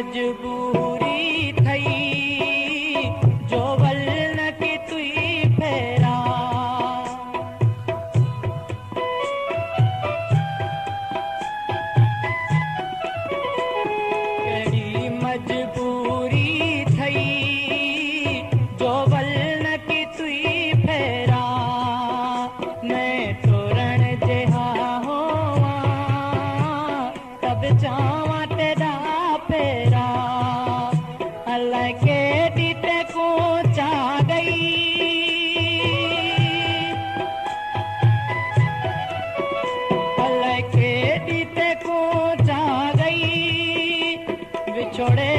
मजबूरी थई जो वल न की तुई फेरा केड़ी मजबूरी थई जो वल न की तुई फेरा मैं तोरण जेहा होवा तब जावा तेरा फेरा अल्लाह के दीते को चा गई अल्लाह के दीते को चा गई बिछोड़े